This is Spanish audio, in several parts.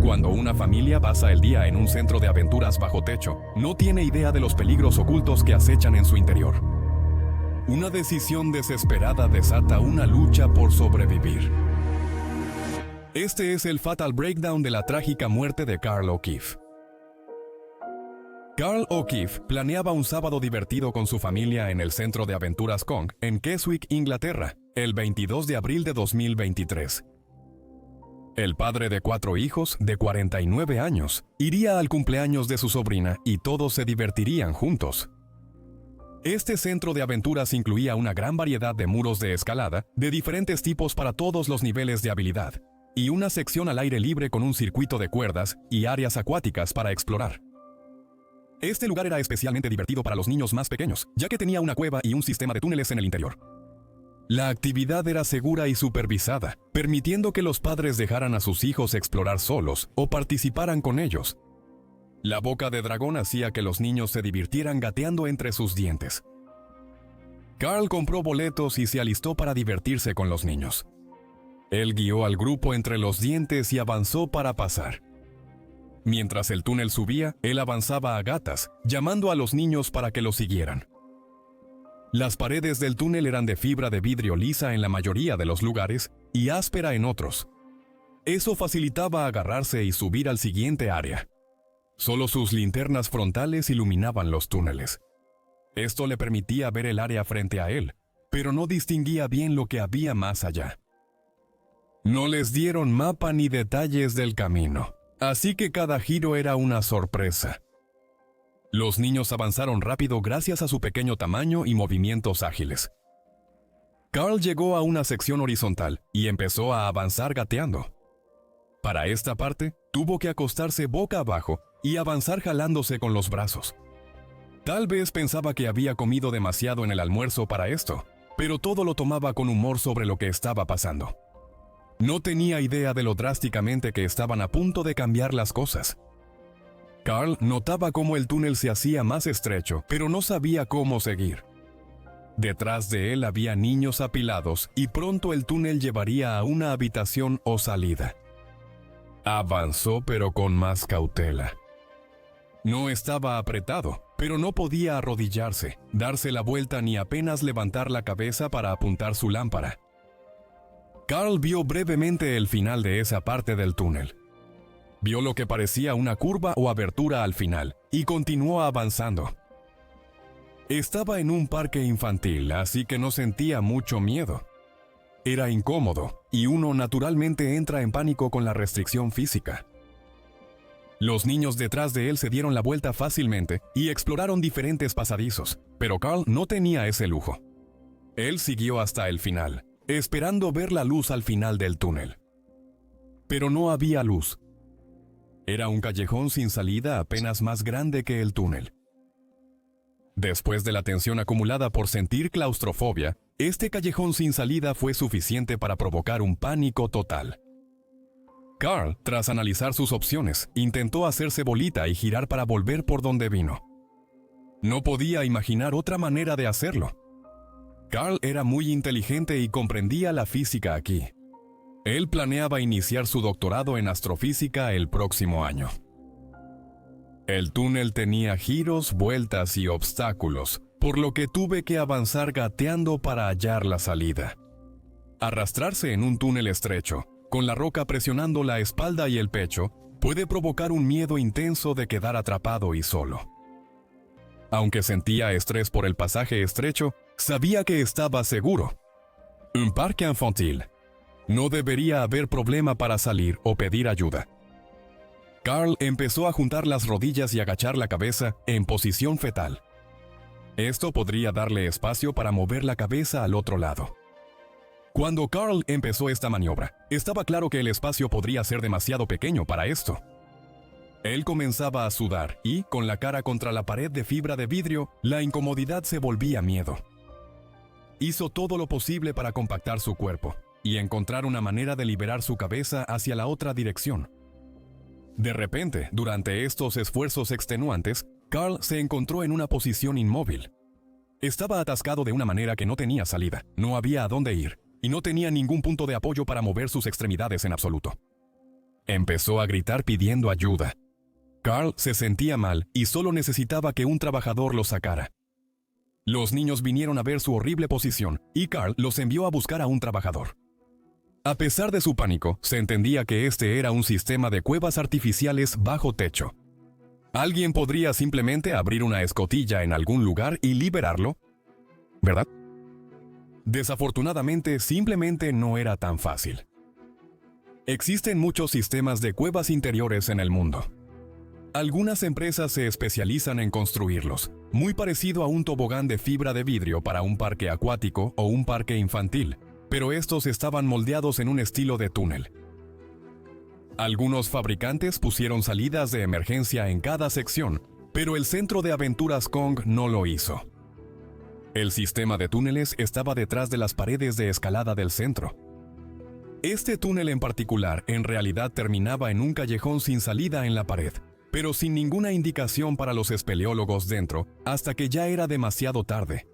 Cuando una familia pasa el día en un centro de aventuras bajo techo, no tiene idea de los peligros ocultos que acechan en su interior. Una decisión desesperada desata una lucha por sobrevivir. Este es el fatal breakdown de la trágica muerte de Carl O'Keefe. Carl O'Keefe planeaba un sábado divertido con su familia en el centro de aventuras Kong, en Keswick, Inglaterra, el 22 de abril de 2023. El padre de 4 hijos, de 49 años, iría al cumpleaños de su sobrina y todos se divertirían juntos. Este centro de aventuras incluía una gran variedad de muros de escalada, de diferentes tipos para todos los niveles de habilidad, y una sección al aire libre con un circuito de cuerdas y áreas acuáticas para explorar. Este lugar era especialmente divertido para los niños más pequeños, ya que tenía una cueva y un sistema de túneles en el interior. La actividad era segura y supervisada, permitiendo que los padres dejaran a sus hijos explorar solos o participaran con ellos. La boca de dragón hacía que los niños se divirtieran gateando entre sus dientes. Carl compró boletos y se alistó para divertirse con los niños. Él guió al grupo entre los dientes y avanzó para pasar. Mientras el túnel subía, él avanzaba a gatas, llamando a los niños para que lo siguieran. Las paredes del túnel eran de fibra de vidrio lisa en la mayoría de los lugares y áspera en otros. Eso facilitaba agarrarse y subir al siguiente área. Solo sus linternas frontales iluminaban los túneles. Esto le permitía ver el área frente a él, pero no distinguía bien lo que había más allá. No les dieron mapa ni detalles del camino, así que cada giro era una sorpresa. Los niños avanzaron rápido gracias a su pequeño tamaño y movimientos ágiles. Carl llegó a una sección horizontal y empezó a avanzar gateando. Para esta parte, tuvo que acostarse boca abajo y avanzar jalándose con los brazos. Tal vez pensaba que había comido demasiado en el almuerzo para esto, pero todo lo tomaba con humor sobre lo que estaba pasando. No tenía idea de lo drásticamente que estaban a punto de cambiar las cosas. Carl notaba cómo el túnel se hacía más estrecho, pero no sabía cómo seguir. Detrás de él había niños apilados y pronto el túnel llevaría a una habitación o salida. Avanzó, pero con más cautela. No estaba apretado, pero no podía arrodillarse, darse la vuelta ni apenas levantar la cabeza para apuntar su lámpara. Carl vio brevemente el final de esa parte del túnel. Vio lo que parecía una curva o abertura al final, y continuó avanzando. Estaba en un parque infantil, así que no sentía mucho miedo. Era incómodo, y uno naturalmente entra en pánico con la restricción física. Los niños detrás de él se dieron la vuelta fácilmente y exploraron diferentes pasadizos, pero Carl no tenía ese lujo. Él siguió hasta el final, esperando ver la luz al final del túnel. Pero no había luz. Era un callejón sin salida apenas más grande que el túnel. Después de la tensión acumulada por sentir claustrofobia, este callejón sin salida fue suficiente para provocar un pánico total. Carl, tras analizar sus opciones, intentó hacerse bolita y girar para volver por donde vino. No podía imaginar otra manera de hacerlo. Carl era muy inteligente y comprendía la física aquí. Él planeaba iniciar su doctorado en astrofísica el próximo año. El túnel tenía giros, vueltas y obstáculos, por lo que tuve que avanzar gateando para hallar la salida. Arrastrarse en un túnel estrecho, con la roca presionando la espalda y el pecho, puede provocar un miedo intenso de quedar atrapado y solo. Aunque sentía estrés por el pasaje estrecho, sabía que estaba seguro. Un parque infantil. No debería haber problema para salir o pedir ayuda. Carl empezó a juntar las rodillas y agachar la cabeza en posición fetal. Esto podría darle espacio para mover la cabeza al otro lado. Cuando Carl empezó esta maniobra, estaba claro que el espacio podría ser demasiado pequeño para esto. Él comenzaba a sudar y, con la cara contra la pared de fibra de vidrio, la incomodidad se volvía miedo. Hizo todo lo posible para compactar su cuerpo y encontrar una manera de liberar su cabeza hacia la otra dirección. De repente, durante estos esfuerzos extenuantes, Carl se encontró en una posición inmóvil. Estaba atascado de una manera que no tenía salida, no había a dónde ir, y no tenía ningún punto de apoyo para mover sus extremidades en absoluto. Empezó a gritar pidiendo ayuda. Carl se sentía mal y solo necesitaba que un trabajador lo sacara. Los niños vinieron a ver su horrible posición y Carl los envió a buscar a un trabajador. A pesar de su pánico, se entendía que este era un sistema de cuevas artificiales bajo techo. Alguien podría simplemente abrir una escotilla en algún lugar y liberarlo, ¿verdad? Desafortunadamente, simplemente no era tan fácil. Existen muchos sistemas de cuevas interiores en el mundo. Algunas empresas se especializan en construirlos, muy parecido a un tobogán de fibra de vidrio para un parque acuático o un parque infantil, pero estos estaban moldeados en un estilo de túnel. Algunos fabricantes pusieron salidas de emergencia en cada sección, pero el Centro de Aventuras Kong no lo hizo. El sistema de túneles estaba detrás de las paredes de escalada del centro. Este túnel en particular en realidad terminaba en un callejón sin salida en la pared, pero sin ninguna indicación para los espeleólogos dentro, hasta que ya era demasiado tarde.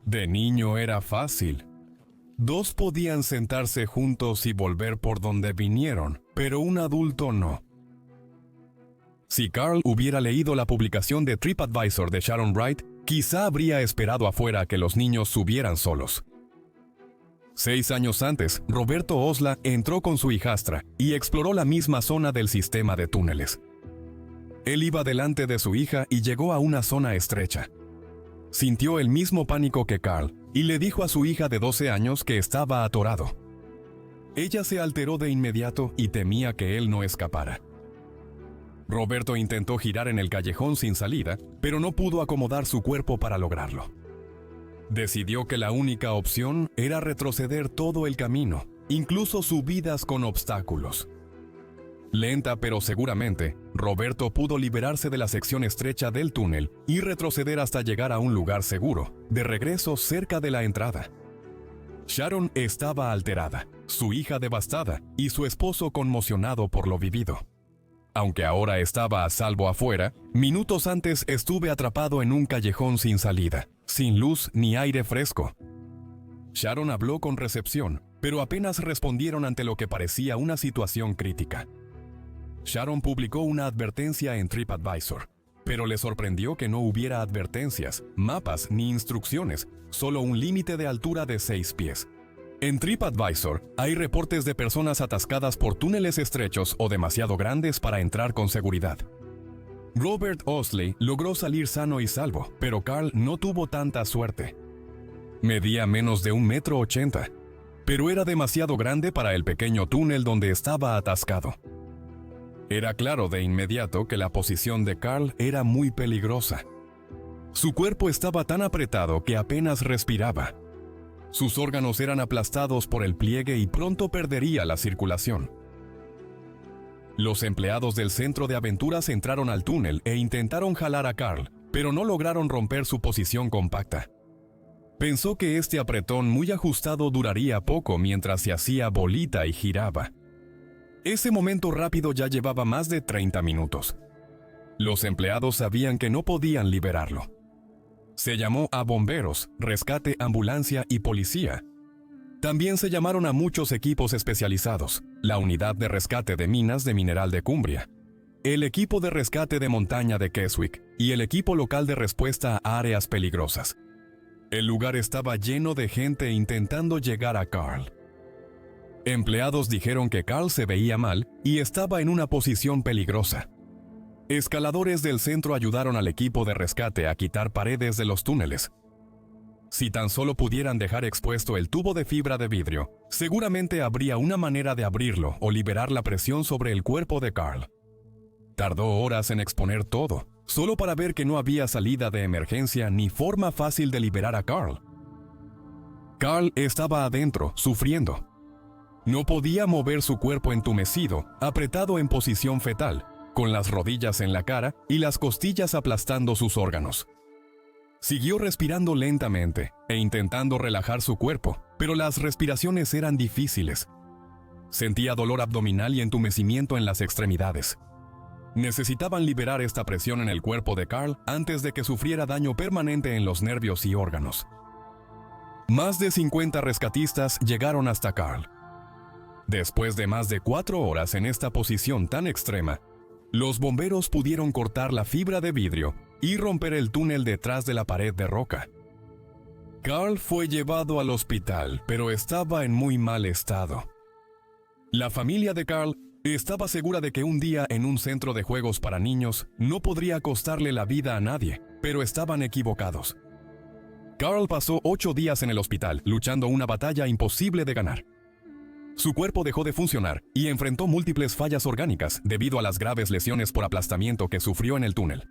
De niño era fácil. Dos podían sentarse juntos y volver por donde vinieron, pero un adulto no. Si Carl hubiera leído la publicación de TripAdvisor de Sharon Wright, quizá habría esperado afuera a que los niños subieran solos. 6 años antes, Roberto Osla entró con su hijastra y exploró la misma zona del sistema de túneles. Él iba delante de su hija y llegó a una zona estrecha. Sintió el mismo pánico que Carl y le dijo a su hija de 12 años que estaba atorado. Ella se alteró de inmediato y temía que él no escapara. Roberto intentó girar en el callejón sin salida, pero no pudo acomodar su cuerpo para lograrlo. Decidió que la única opción era retroceder todo el camino, incluso subidas con obstáculos. Lenta pero seguramente, Roberto pudo liberarse de la sección estrecha del túnel y retroceder hasta llegar a un lugar seguro, de regreso cerca de la entrada. Sharon estaba alterada, su hija devastada y su esposo conmocionado por lo vivido. Aunque ahora estaba a salvo afuera, minutos antes estuve atrapado en un callejón sin salida, sin luz ni aire fresco. Sharon habló con recepción, pero apenas respondieron ante lo que parecía una situación crítica. Sharon publicó una advertencia en TripAdvisor, pero le sorprendió que no hubiera advertencias, mapas ni instrucciones, solo un límite de altura de 6 pies. En TripAdvisor hay reportes de personas atascadas por túneles estrechos o demasiado grandes para entrar con seguridad. Robert Osley logró salir sano y salvo, pero Carl no tuvo tanta suerte. Medía menos de 1,80 m, pero era demasiado grande para el pequeño túnel donde estaba atascado. Era claro de inmediato que la posición de Carl era muy peligrosa. Su cuerpo estaba tan apretado que apenas respiraba. Sus órganos eran aplastados por el pliegue y pronto perdería la circulación. Los empleados del Centro de Aventuras entraron al túnel e intentaron jalar a Carl, pero no lograron romper su posición compacta. Pensó que este apretón muy ajustado duraría poco mientras se hacía bolita y giraba. Ese momento rápido ya llevaba más de 30 minutos. Los empleados sabían que no podían liberarlo. Se llamó a bomberos, rescate, ambulancia y policía. También se llamaron a muchos equipos especializados, la Unidad de Rescate de Minas de Mineral de Cumbria, el Equipo de Rescate de Montaña de Keswick y el Equipo Local de Respuesta a Áreas Peligrosas. El lugar estaba lleno de gente intentando llegar a Carl. Empleados dijeron que Carl se veía mal y estaba en una posición peligrosa. Escaladores del centro ayudaron al equipo de rescate a quitar paredes de los túneles. Si tan solo pudieran dejar expuesto el tubo de fibra de vidrio, seguramente habría una manera de abrirlo o liberar la presión sobre el cuerpo de Carl. Tardó horas en exponer todo, solo para ver que no había salida de emergencia ni forma fácil de liberar a Carl. Carl estaba adentro, sufriendo. No podía mover su cuerpo entumecido, apretado en posición fetal, con las rodillas en la cara y las costillas aplastando sus órganos. Siguió respirando lentamente e intentando relajar su cuerpo, pero las respiraciones eran difíciles. Sentía dolor abdominal y entumecimiento en las extremidades. Necesitaban liberar esta presión en el cuerpo de Carl antes de que sufriera daño permanente en los nervios y órganos. Más de 50 rescatistas llegaron hasta Carl. Después de más de 4 horas en esta posición tan extrema, los bomberos pudieron cortar la fibra de vidrio y romper el túnel detrás de la pared de roca. Carl fue llevado al hospital, pero estaba en muy mal estado. La familia de Carl estaba segura de que un día en un centro de juegos para niños no podría costarle la vida a nadie, pero estaban equivocados. Carl pasó 8 días en el hospital, luchando una batalla imposible de ganar. Su cuerpo dejó de funcionar y enfrentó múltiples fallas orgánicas debido a las graves lesiones por aplastamiento que sufrió en el túnel.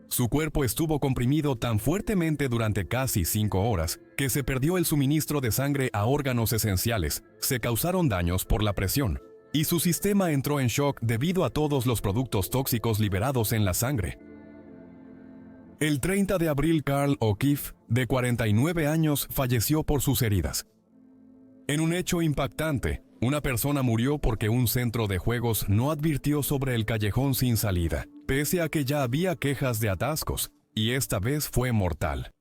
Su cuerpo estuvo comprimido tan fuertemente durante casi 5 horas que se perdió el suministro de sangre a órganos esenciales, se causaron daños por la presión, y su sistema entró en shock debido a todos los productos tóxicos liberados en la sangre. El 30 de abril, Carl O'Keefe, de 49 años, falleció por sus heridas. En un hecho impactante, una persona murió porque un centro de juegos no advirtió sobre el callejón sin salida, pese a que ya había quejas de atascos, y esta vez fue mortal.